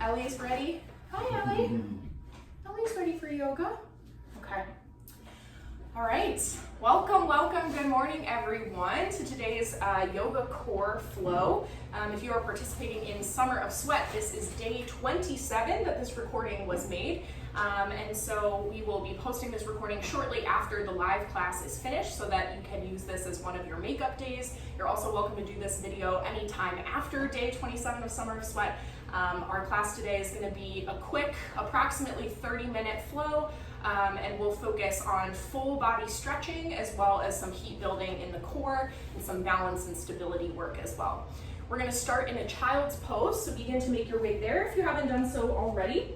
Ellie's ready. Hi, Ellie. Ellie's ready for yoga. Okay. All right. Welcome, welcome. Good morning, everyone, to today's yoga core flow. If you are participating in Summer of Sweat, this is day 27 that this recording was made. And so we will be posting this recording shortly after the live class is finished so that you can use this as one of your makeup days. You're also welcome to do this video anytime after day 27 of Summer of Sweat. Our class today is going to be a quick, approximately 30-minute flow, and we'll focus on full body stretching as well as some heat building in the core and some balance and stability work as well. We're going to start in a child's pose, so begin to make your way there if you haven't done so already.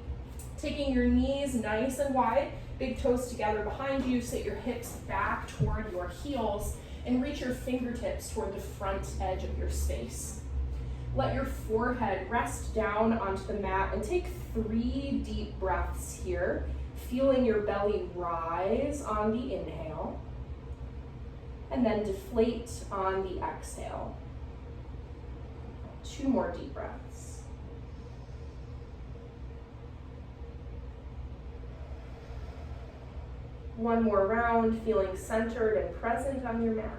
Taking your knees nice and wide, big toes together behind you, sit your hips back toward your heels, and reach your fingertips toward the front edge of your space. Let your forehead rest down onto the mat and take 3 deep breaths here, feeling your belly rise on the inhale, and then deflate on the exhale. 2 more deep breaths. One more round, feeling centered and present on your mat.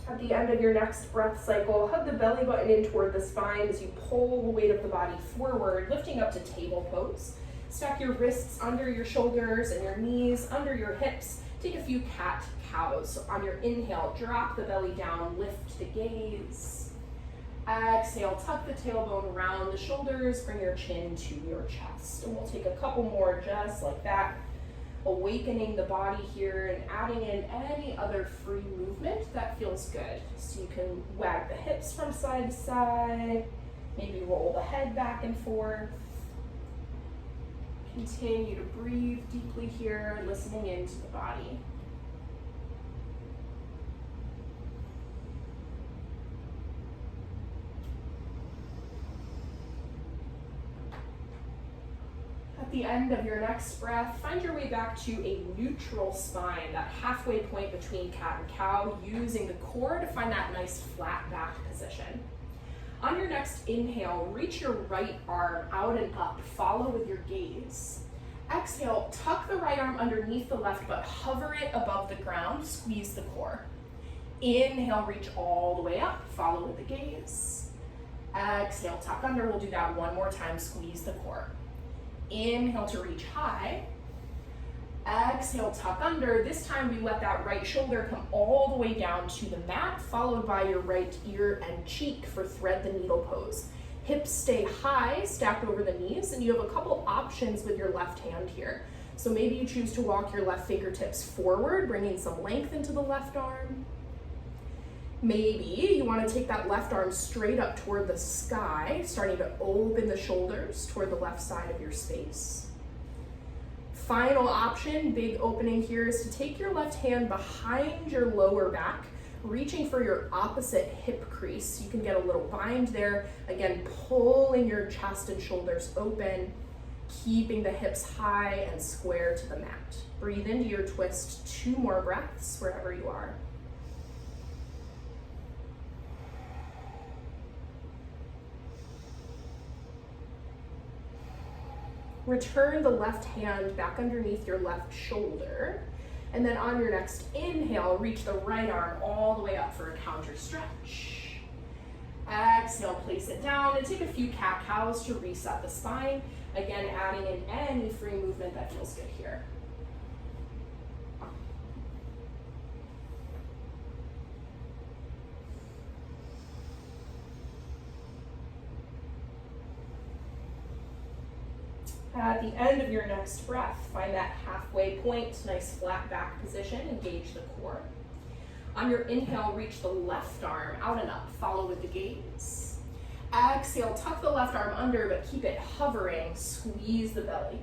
At the end of your next breath cycle, hug the belly button in toward the spine as you pull the weight of the body forward, lifting up to table pose. Stack your wrists under your shoulders and your knees under your hips. Take a few cat-cows. So on your inhale, drop the belly down, lift the gaze. Exhale, tuck the tailbone around the shoulders, bring your chin to your chest. And we'll take a couple more just like that, awakening the body here and adding in any other free movement that feels good. So you can wag the hips from side to side, maybe roll the head back and forth. Continue to breathe deeply here, listening into the body. At the end of your next breath, find your way back to a neutral spine, that halfway point between cat and cow, using the core to find that nice flat back position. On your next inhale, reach your right arm out and up, follow with your gaze. Exhale, tuck the right arm underneath the left, but hover it above the ground, squeeze the core. Inhale, reach all the way up, follow with the gaze. Exhale, tuck under, we'll do that one more time, squeeze the core. Inhale to reach high. Exhale, tuck under. This time we let that right shoulder come all the way down to the mat, followed by your right ear and cheek for thread the needle pose. Hips stay high, stacked over the knees, and you have a couple options with your left hand here. So maybe you choose to walk your left fingertips forward, bringing some length into the left arm. Maybe you want to take that left arm straight up toward the sky, starting to open the shoulders toward the left side of your space. Final option, big opening here, is to take your left hand behind your lower back, reaching for your opposite hip crease. You can get a little bind there. Again, pulling your chest and shoulders open, keeping the hips high and square to the mat. Breathe into your twist, 2 more breaths wherever you are. Return the left hand back underneath your left shoulder. And then on your next inhale, reach the right arm all the way up for a counter stretch. Exhale, place it down and take a few cat-cows to reset the spine. Again, adding in any free movement that feels good here. At the end of your next breath, find that halfway point, nice flat back position, engage the core. On your inhale, reach the left arm out and up, follow with the gaze. Exhale, tuck the left arm under, but keep it hovering, squeeze the belly.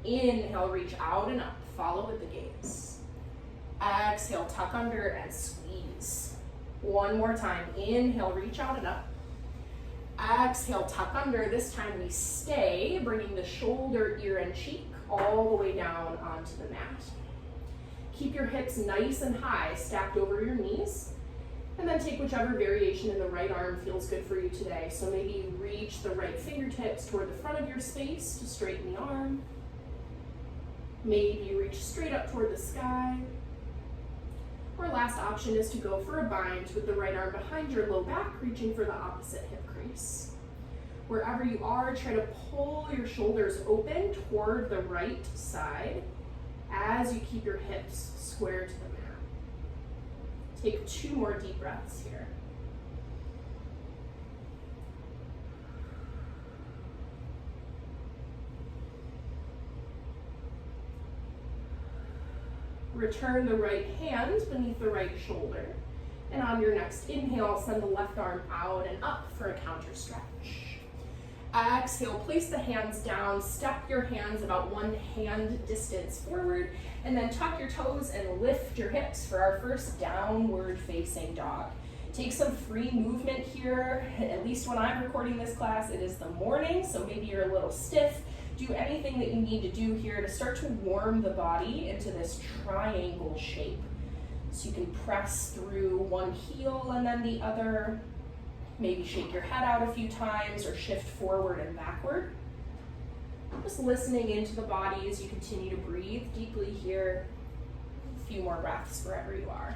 Inhale, reach out and up, follow with the gaze. Exhale, tuck under and squeeze. One more time, inhale, reach out and up. Exhale, tuck under. This time we stay, bringing the shoulder, ear, and cheek all the way down onto the mat. Keep your hips nice and high, stacked over your knees. And then take whichever variation in the right arm feels good for you today. So maybe you reach the right fingertips toward the front of your space to straighten the arm. Maybe you reach straight up toward the sky. Or last option is to go for a bind with the right arm behind your low back, reaching for the opposite hip crease. Wherever you are, try to pull your shoulders open toward the right side as you keep your hips square to the mat. Take 2 more deep breaths here. Return the right hand beneath the right shoulder. And on your next inhale, send the left arm out and up for a counter stretch. Exhale, place the hands down, step your hands about 1 hand distance forward, and then tuck your toes and lift your hips for our first downward facing dog. Take some free movement here. At least when I'm recording this class, it is the morning, so maybe you're a little stiff. Do anything that you need to do here to start to warm the body into this triangle shape. So you can press through one heel and then the other. Maybe shake your head out a few times or shift forward and backward. Just listening into the body as you continue to breathe deeply here. A few more breaths wherever you are.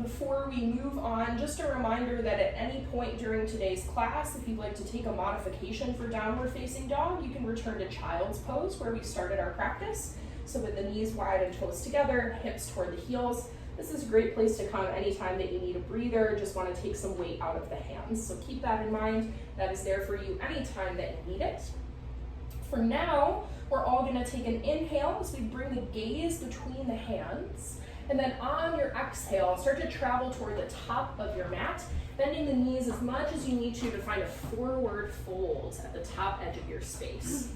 Before we move on, just a reminder that at any point during today's class, if you'd like to take a modification for downward facing dog, you can return to child's pose where we started our practice. So with the knees wide and toes together, hips toward the heels. This is a great place to come anytime that you need a breather, just want to take some weight out of the hands. So keep that in mind. That is there for you anytime that you need it. For now, we're all going to take an inhale as we bring the gaze between the hands. And then on your exhale, start to travel toward the top of your mat, bending the knees as much as you need to find a forward fold at the top edge of your space.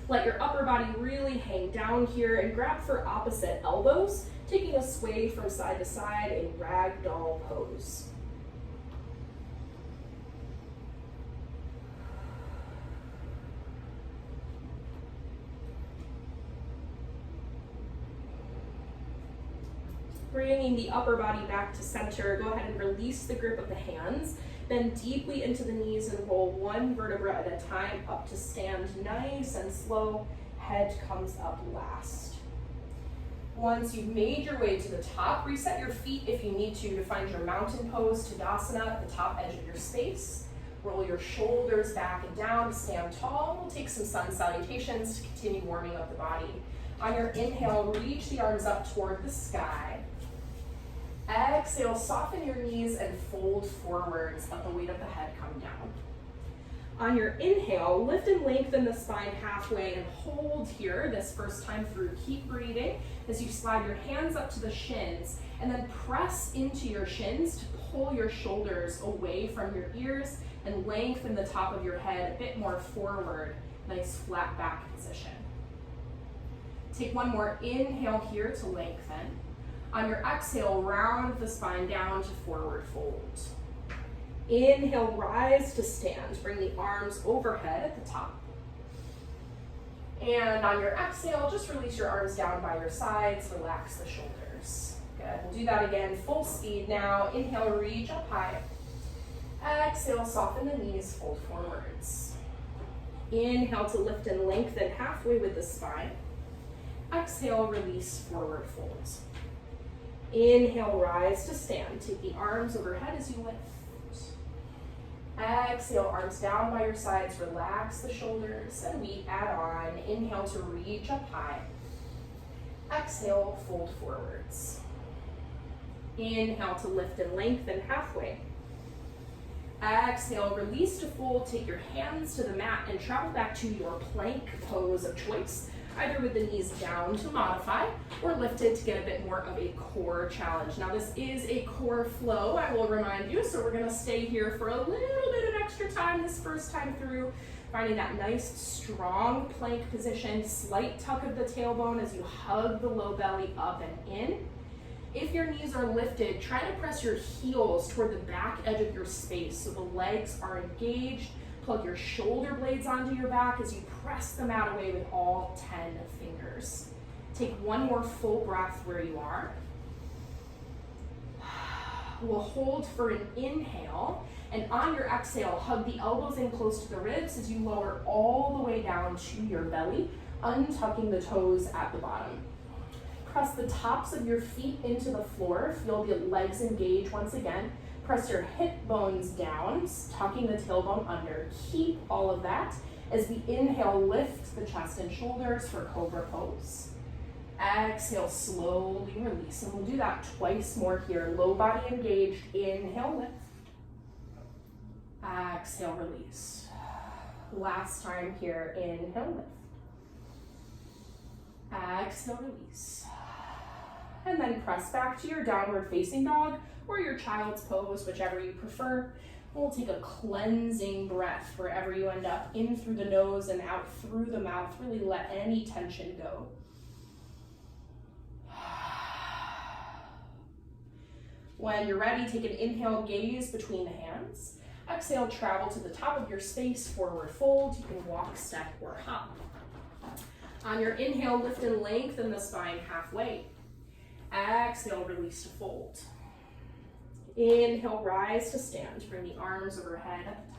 Let your upper body really hang down here and grab for opposite elbows, taking a sway from side to side in ragdoll pose. Bringing the upper body back to center, go ahead and release the grip of the hands. Bend deeply into the knees and roll 1 vertebra at a time up to stand nice and slow. Head comes up last. Once you've made your way to the top, reset your feet if you need to find your mountain pose, Tadasana, at the top edge of your space. Roll your shoulders back and down to stand tall. We'll take some sun salutations to continue warming up the body. On your inhale, reach the arms up toward the sky. Exhale, soften your knees and fold forwards. Let the weight of the head come down. On your inhale, lift and lengthen the spine halfway and hold here this first time through. Keep breathing as you slide your hands up to the shins and then press into your shins to pull your shoulders away from your ears and lengthen the top of your head a bit more forward. Nice flat back position. Take one more inhale here to lengthen. On your exhale, round the spine down to forward fold. Inhale, rise to stand. Bring the arms overhead at the top. And on your exhale, just release your arms down by your sides. Relax the shoulders. Good. We'll do that again, full speed now. Inhale, reach up high. Exhale, soften the knees, fold forwards. Inhale to lift and lengthen halfway with the spine. Exhale, release, forward folds. Inhale, rise to stand. Take the arms overhead as you lift. Exhale, arms down by your sides. Relax the shoulders, and we add on. Inhale to reach up high. Exhale, fold forwards. Inhale to lift and lengthen halfway. Exhale, release to fold. Take your hands to the mat and travel back to your plank pose of choice, either with the knees down to modify or lifted to get a bit more of a core challenge. Now this is a core flow, I will remind you, so we're gonna stay here for a little bit of extra time this first time through, finding that nice strong plank position, slight tuck of the tailbone as you hug the low belly up and in. If your knees are lifted, try to press your heels toward the back edge of your space so the legs are engaged. Plug your shoulder blades onto your back as you press the mat away with all 10 fingers. Take one more full breath where you are. We'll hold for an inhale, and on your exhale, hug the elbows in close to the ribs as you lower all the way down to your belly, untucking the toes at the bottom. Press the tops of your feet into the floor. Feel the legs engage once again. Press your hip bones down, tucking the tailbone under. Keep all of that as we inhale, lift the chest and shoulders for Cobra Pose. Exhale, slowly release. And we'll do that twice more here. Low body engaged. Inhale, lift. Exhale, release. Last time here. Inhale, lift. Exhale, release. And then press back to your downward facing dog or your child's pose, whichever you prefer. We'll take a cleansing breath wherever you end up, in through the nose and out through the mouth. Really let any tension go. When you're ready, take an inhale, gaze between the hands. Exhale, travel to the top of your space, forward fold. You can walk, step, or hop. On your inhale, lift and lengthen the spine halfway. Exhale, release to fold. Inhale, rise to stand. Bring the arms overhead at the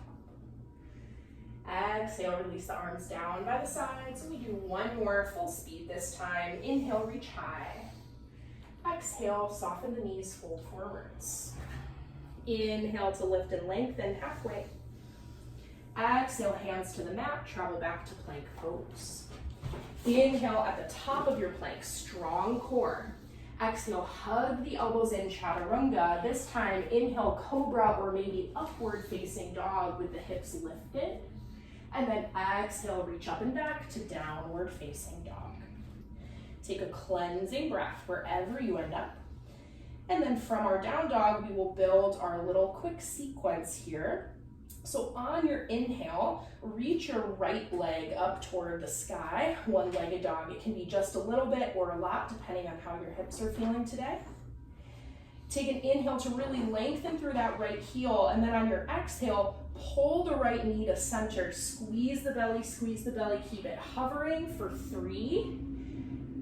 top. Exhale, release the arms down by the sides. And we do one more full speed this time. Inhale, reach high. Exhale, soften the knees, fold forwards. Inhale to lift and lengthen halfway. Exhale, hands to the mat, travel back to plank pose. Inhale at the top of your plank, strong core. Exhale, hug the elbows in, chaturanga. This time, inhale, cobra or maybe upward facing dog with the hips lifted. And then exhale, reach up and back to downward facing dog. Take a cleansing breath wherever you end up. And then from our down dog, we will build our little quick sequence here. So on your inhale, reach your right leg up toward the sky, one-legged dog. It can be just a little bit or a lot, depending on how your hips are feeling today. Take an inhale to really lengthen through that right heel, and then on your exhale, pull the right knee to center. Squeeze the belly, keep it hovering for 3,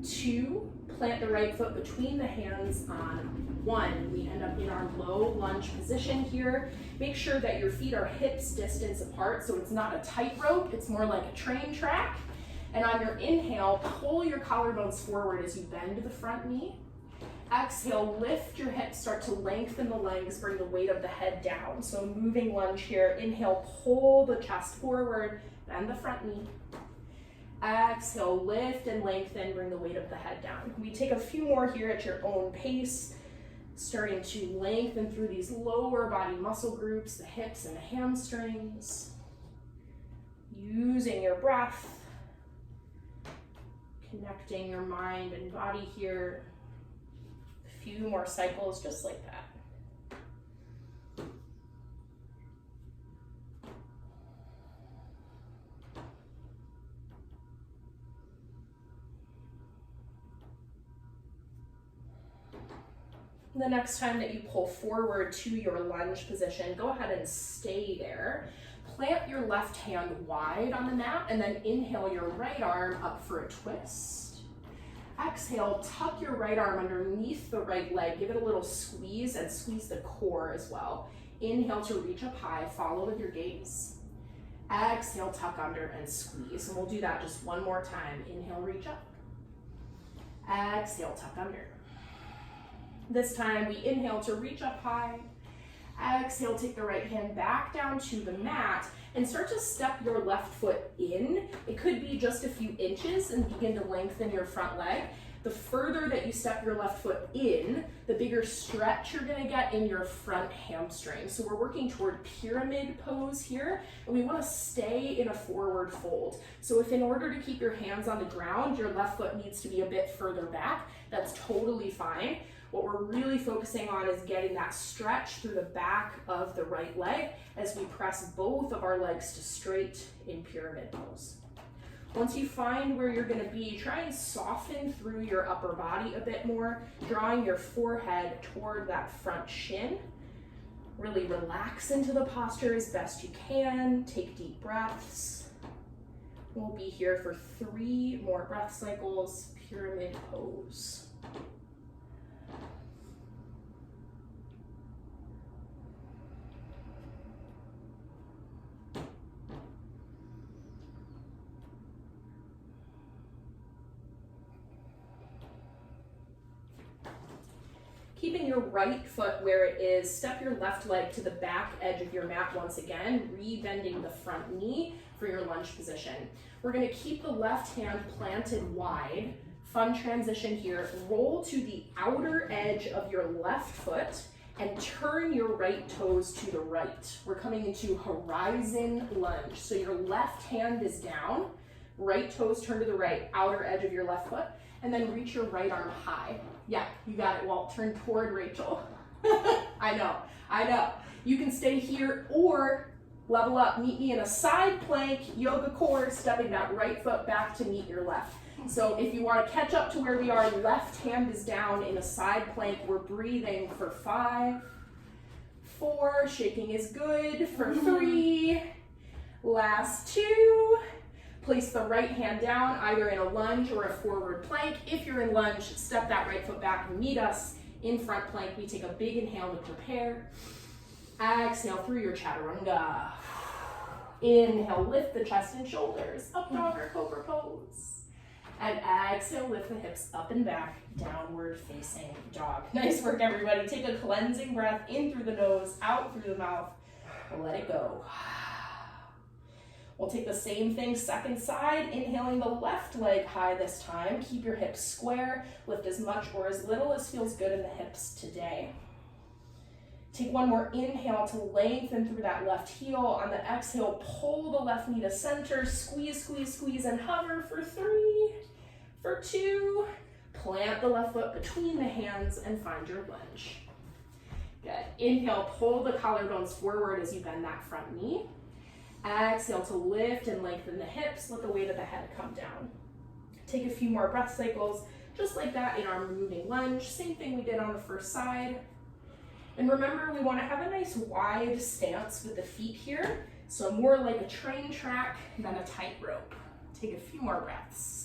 2, plant the right foot between the hands on 1. We end up in our low lunge position here. Make sure that your feet are hips distance apart, so it's not a tightrope, it's more like a train track. And on your inhale, pull your collarbones forward as you bend the front knee. Exhale, lift your hips, start to lengthen the legs, bring the weight of the head down. So moving lunge here. Inhale, pull the chest forward, bend the front knee. Exhale, lift and lengthen, bring the weight of the head down. We take a few more here at your own pace, starting to lengthen through these lower body muscle groups, the hips and the hamstrings. Using your breath, connecting your mind and body here. A few more cycles just like that. The next time that you pull forward to your lunge position, go ahead and stay there. Plant your left hand wide on the mat and then inhale your right arm up for a twist. Exhale, tuck your right arm underneath the right leg. Give it a little squeeze and squeeze the core as well. Inhale to reach up high, follow with your gaze. Exhale, tuck under and squeeze. And we'll do that just one more time. Inhale, reach up. Exhale, tuck under. This time we inhale to reach up high. Exhale, take the right hand back down to the mat and start to step your left foot in. It could be just a few inches and begin to lengthen your front leg. The further that you step your left foot in, the bigger stretch you're gonna get in your front hamstring. So we're working toward pyramid pose here, and we wanna stay in a forward fold. So if in order to keep your hands on the ground, your left foot needs to be a bit further back, that's totally fine. What we're really focusing on is getting that stretch through the back of the right leg as we press both of our legs to straight in pyramid pose. Once you find where you're gonna be, try and soften through your upper body a bit more, drawing your forehead toward that front shin. Really relax into the posture as best you can. Take deep breaths. We'll be here for 3 more breath cycles, pyramid pose. Keeping your right foot where it is, step your left leg to the back edge of your mat once again, re-bending the front knee for your lunge position. We're gonna keep the left hand planted wide. Fun transition here. Roll to the outer edge of your left foot and turn your right toes to the right. We're coming into horizon lunge. So your left hand is down, right toes turn to the right, outer edge of your left foot, and then reach your right arm high. Yeah, you got it, Walt. Turn toward Rachel. I know. You can stay here or level up. Meet me in a side plank, yoga core, stepping that right foot back to meet your left. So if you want to catch up to where we are, left hand is down in a side plank. We're breathing for 5, 4, shaking is good for 3, last 2. Place the right hand down, either in a lunge or a forward plank. If you're in lunge, step that right foot back and meet us in front plank. We take a big inhale to prepare. Exhale through your chaturanga. Inhale, lift the chest and shoulders, up dog or cobra pose. And exhale, lift the hips up and back, downward facing dog. Nice work, everybody. Take a cleansing breath in through the nose, out through the mouth. Let it go. We'll take the same thing, second side, inhaling the left leg high this time. Keep your hips square. Lift as much or as little as feels good in the hips today. Take one more inhale to lengthen through that left heel. On the exhale, pull the left knee to center. Squeeze, squeeze, squeeze, and hover for 3, for 2. Plant the left foot between the hands and find your lunge. Good. Inhale, pull the collarbones forward as you bend that front knee. Exhale to lift and lengthen the hips. Let the weight of the head come down. Take a few more breath cycles, just like that in our moving lunge. Same thing we did on the first side. And remember, we want to have a nice wide stance with the feet here. So more like a train track than a tightrope. Take a few more breaths.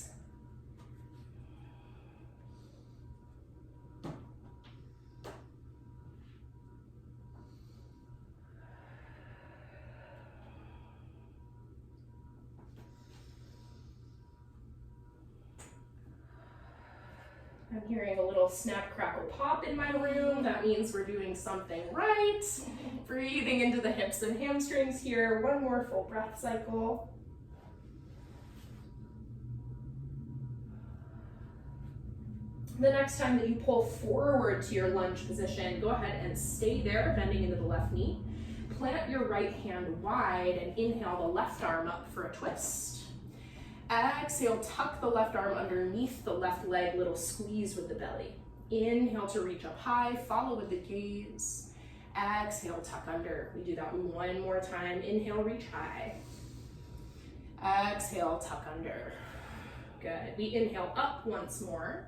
I'm hearing a little snap, crackle, pop in my room. That means we're doing something right. Breathing into the hips and hamstrings here. One more full breath cycle. The next time that you pull forward to your lunge position, go ahead and stay there, bending into the left knee. Plant your right hand wide and inhale the left arm up for a twist. Exhale, tuck the left arm underneath the left leg, little squeeze with the belly. Inhale to reach up high, follow with the gaze. Exhale, tuck under. We do that one more time. Inhale, reach high. Exhale, tuck under. Good. We inhale up once more.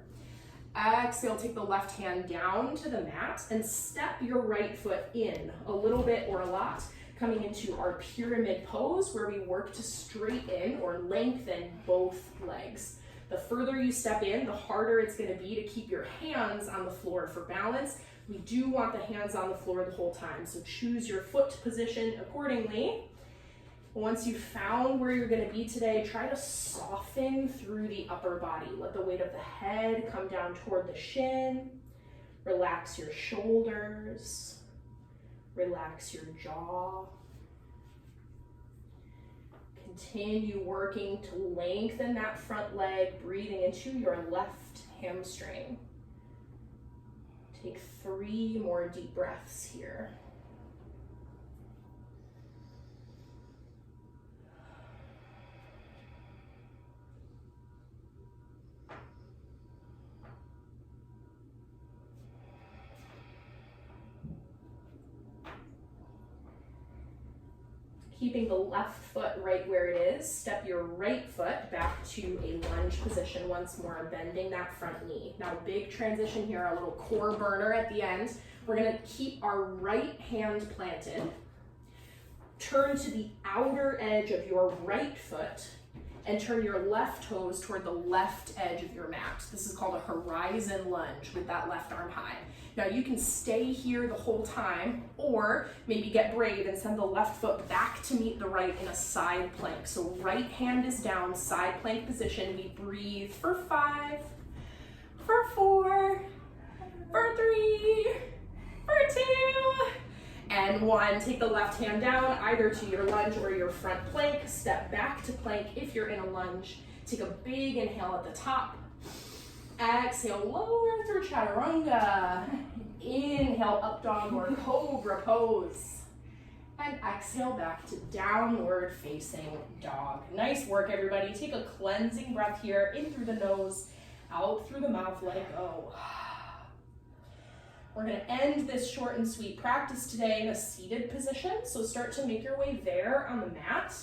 Exhale, take the left hand down to the mat and step your right foot in a little bit or a lot, coming into our pyramid pose where we work to straighten or lengthen both legs. The further you step in, the harder it's going to be to keep your hands on the floor for balance. We do want the hands on the floor the whole time, so choose your foot position accordingly. Once you've found where you're going to be today, try to soften through the upper body. Let the weight of the head come down toward the shin. Relax your shoulders. Relax your jaw. Continue working to lengthen that front leg, breathing into your left hamstring. Take 3 more deep breaths here. Keeping the left foot right where it is, step your right foot back to a lunge position once more, bending that front knee. Now big transition here, a little core burner at the end. We're gonna keep our right hand planted. Turn to the outer edge of your right foot and turn your left toes toward the left edge of your mat. This is called a horizon lunge with that left arm high. Now you can stay here the whole time, or maybe get brave and send the left foot back to meet the right in a side plank. So right hand is down, side plank position. We breathe for 5, for 4, for 3, for 2, and 1. Take the left hand down, either to your lunge or your front plank. Step back to plank if you're in a lunge. Take a big inhale at the top. Exhale, lower through chaturanga. Inhale, up dog or cobra pose. And exhale back to downward facing dog. Nice work, everybody. Take a cleansing breath here, in through the nose, out through the mouth, let it go. We're gonna end this short and sweet practice today in a seated position. So start to make your way there on the mat.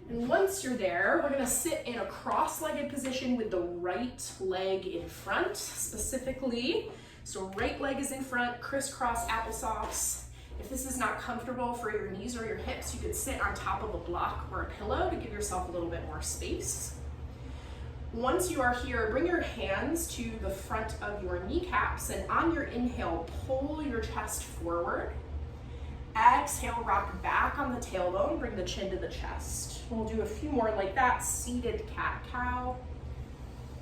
And once you're there, we're gonna sit in a cross-legged position with the right leg in front, specifically. So right leg is in front, crisscross applesauce. If this is not comfortable for your knees or your hips, you could sit on top of a block or a pillow to give yourself a little bit more space. Once you are here, bring your hands to the front of your kneecaps, and on your inhale, pull your chest forward. Exhale, rock back on the tailbone, bring the chin to the chest. We'll do a few more like that, seated cat-cow.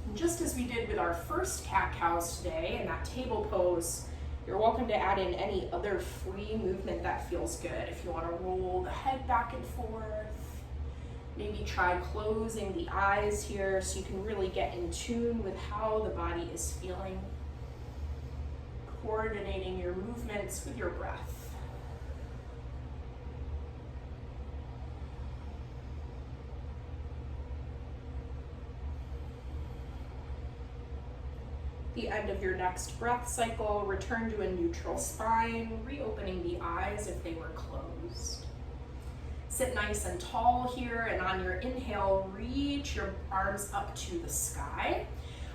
And just as we did with our first cat-cows today in that table pose, you're welcome to add in any other free movement that feels good. If you want to roll the head back and forth, maybe try closing the eyes here so you can really get in tune with how the body is feeling. Coordinating your movements with your breath. The end of your next breath cycle, return to a neutral spine, reopening the eyes if they were closed. Sit nice and tall here, and on your inhale, reach your arms up to the sky.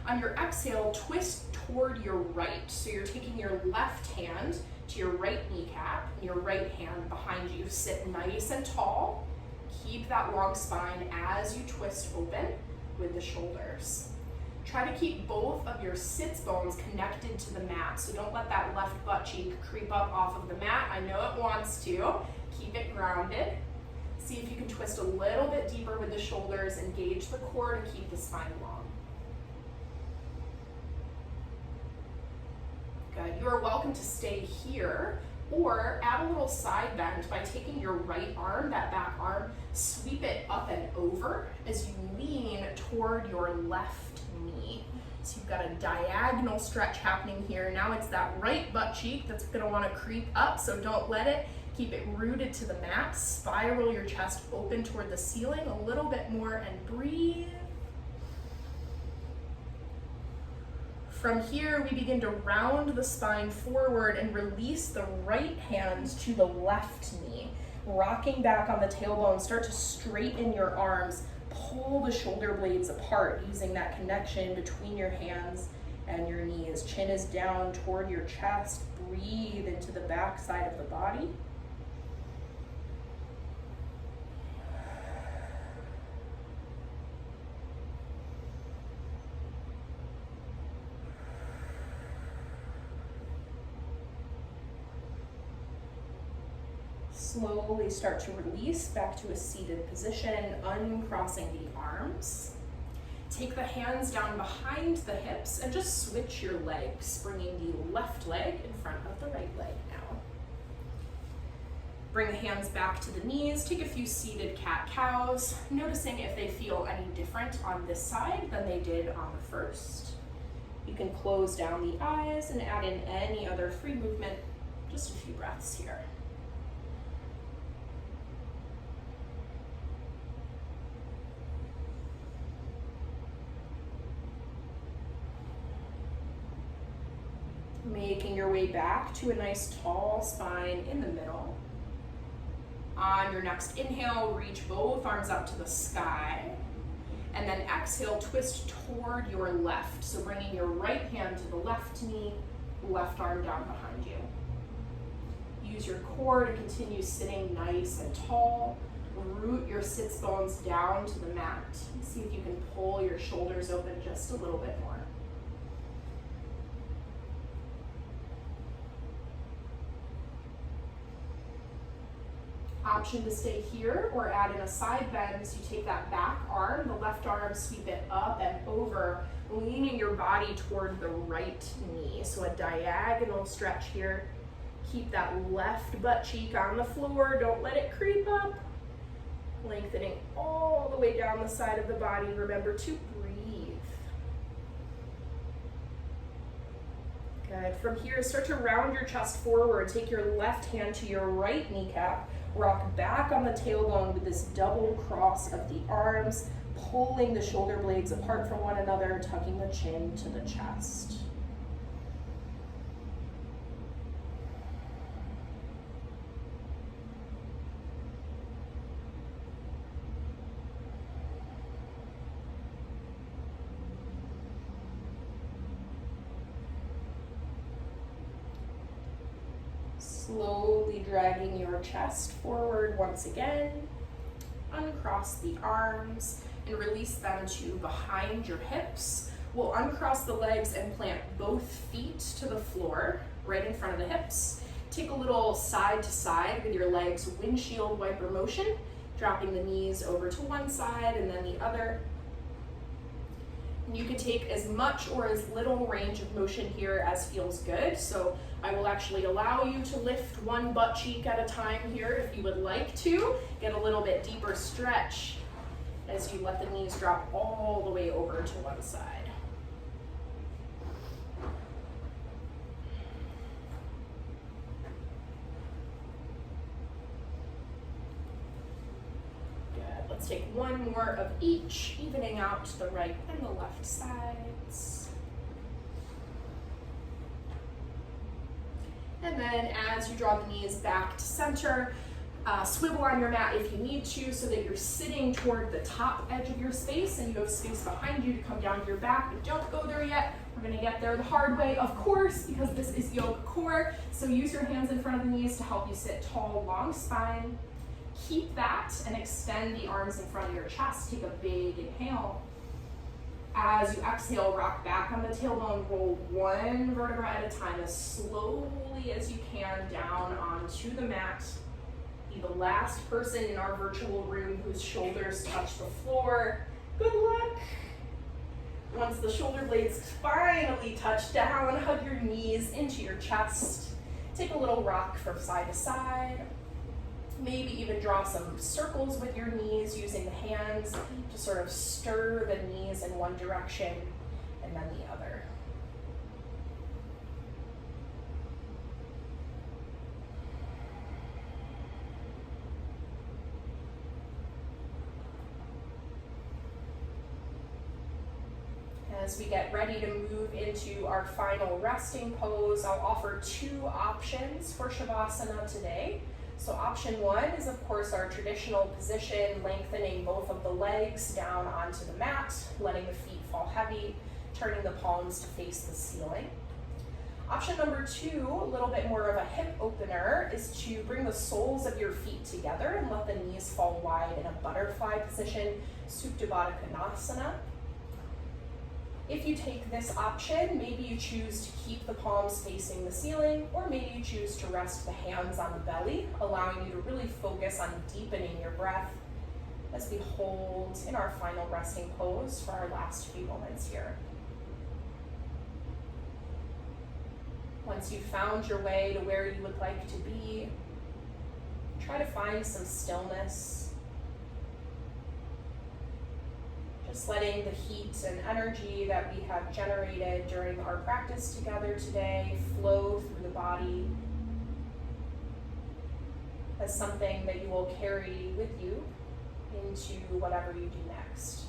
On your exhale, twist toward your right. So you're taking your left hand to your right kneecap, and your right hand behind you. Sit nice and tall. Keep that long spine as you twist open with the shoulders. Try to keep both of your sits bones connected to the mat, so don't let that left butt cheek creep up off of the mat. I know it wants to. Keep it grounded. See if you can twist a little bit deeper with the shoulders, engage the core to keep the spine long. Good. You are welcome to stay here, or add a little side bend by taking your right arm, that back arm, sweep it up and over as you lean toward your left knee. So you've got a diagonal stretch happening here. Now it's that right butt cheek that's gonna wanna creep up, so don't let it. Keep it rooted to the mat. Spiral your chest open toward the ceiling a little bit more and breathe. From here, we begin to round the spine forward and release the right hand to the left knee. Rocking back on the tailbone, start to straighten your arms. Pull the shoulder blades apart using that connection between your hands and your knees. Chin is down toward your chest. Breathe into the back side of the body. Slowly start to release back to a seated position, uncrossing the arms. Take the hands down behind the hips and just switch your legs, bringing the left leg in front of the right leg now. Bring the hands back to the knees. Take a few seated cat-cows, noticing if they feel any different on this side than they did on the first. You can close down the eyes and add in any other free movement, just a few breaths here. Making your way back to a nice tall spine in the middle. On your next inhale, reach both arms up to the sky. And then exhale, twist toward your left. So bringing your right hand to the left knee, left arm down behind you. Use your core to continue sitting nice and tall. Root your sits bones down to the mat. See if you can pull your shoulders open just a little bit more. Option to stay here or add in a side bend. So you take that back arm, the left arm, sweep it up and over, leaning your body toward the right knee. So a diagonal stretch here. Keep that left butt cheek on the floor. Don't let it creep up. Lengthening all the way down the side of the body. Remember to breathe. Good. From here, start to round your chest forward. Take your left hand to your right kneecap. Rock back on the tailbone with this double cross of the arms, pulling the shoulder blades apart from one another, tucking the chin to the chest. Slowly dragging your chest forward once again. Uncross the arms and release them to behind your hips. We'll uncross the legs and plant both feet to the floor, right in front of the hips. Take a little side to side with your legs, windshield wiper motion, dropping the knees over to one side and then the other. And you can take as much or as little range of motion here as feels good. So I will actually allow you to lift one butt cheek at a time here if you would like to. Get a little bit deeper stretch as you let the knees drop all the way over to one side. Let's take one more of each, evening out the right and the left sides. And then as you draw the knees back to center, swivel on your mat if you need to so that you're sitting toward the top edge of your space and you have space behind you to come down to your back, but don't go there yet. We're gonna get there the hard way, of course, because this is yoga core. So use your hands in front of the knees to help you sit tall, long spine. Keep that and extend the arms in front of your chest. Take a big inhale. As you exhale, rock back on the tailbone. Roll one vertebra at a time as slowly as you can down onto the mat. Be the last person in our virtual room whose shoulders touch the floor. Good luck. Once the shoulder blades finally touch down, hug your knees into your chest. Take a little rock from side to side. Maybe even draw some circles with your knees using the hands to sort of stir the knees in one direction and then the other. As we get ready to move into our final resting pose, I'll offer two options for Shavasana today. So option one is, of course, our traditional position, lengthening both of the legs down onto the mat, letting the feet fall heavy, turning the palms to face the ceiling. Option number two, a little bit more of a hip opener, is to bring the soles of your feet together and let the knees fall wide in a butterfly position, Supta Baddha Konasana. If you take this option, maybe you choose to keep the palms facing the ceiling, or maybe you choose to rest the hands on the belly, allowing you to really focus on deepening your breath as we hold in our final resting pose for our last few moments here. Once you've found your way to where you would like to be, try to find some stillness. Just letting the heat and energy that we have generated during our practice together today flow through the body as something that you will carry with you into whatever you do next.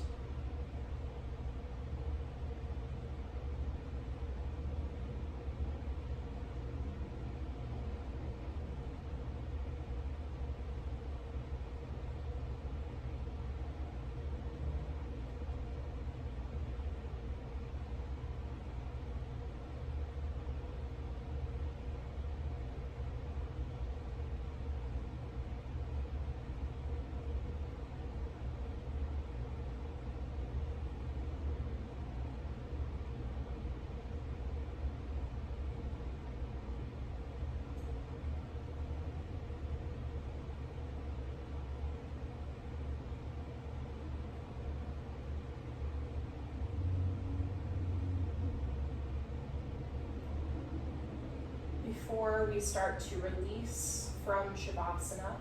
before we start to release from Shavasana,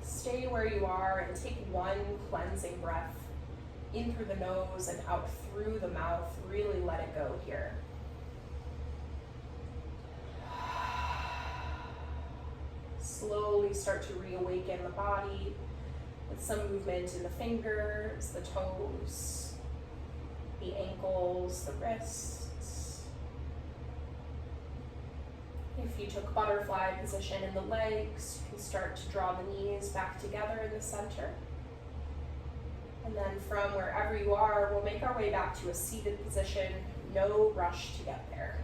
stay where you are and take one cleansing breath in through the nose and out through the mouth. Really let it go here. Slowly start to reawaken the body with some movement in the fingers, the toes, the ankles, the wrists. If you took butterfly position in the legs, you can start to draw the knees back together in the center. And then from wherever you are, we'll make our way back to a seated position. No rush to get there.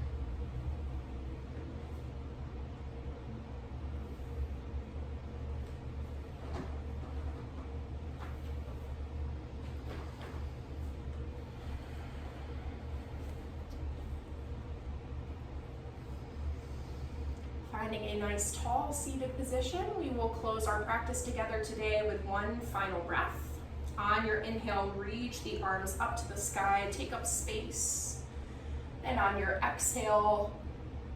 Finding a nice tall seated position, we will close our practice together today with one final breath. On your inhale, reach the arms up to the sky, take up space. And on your exhale,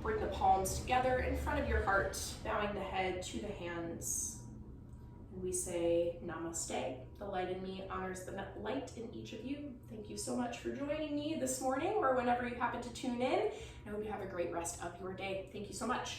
bring the palms together in front of your heart, bowing the head to the hands. And we say namaste. The light in me honors the light in each of you. Thank you so much for joining me this morning or whenever you happen to tune in. I hope you have a great rest of your day. Thank you so much.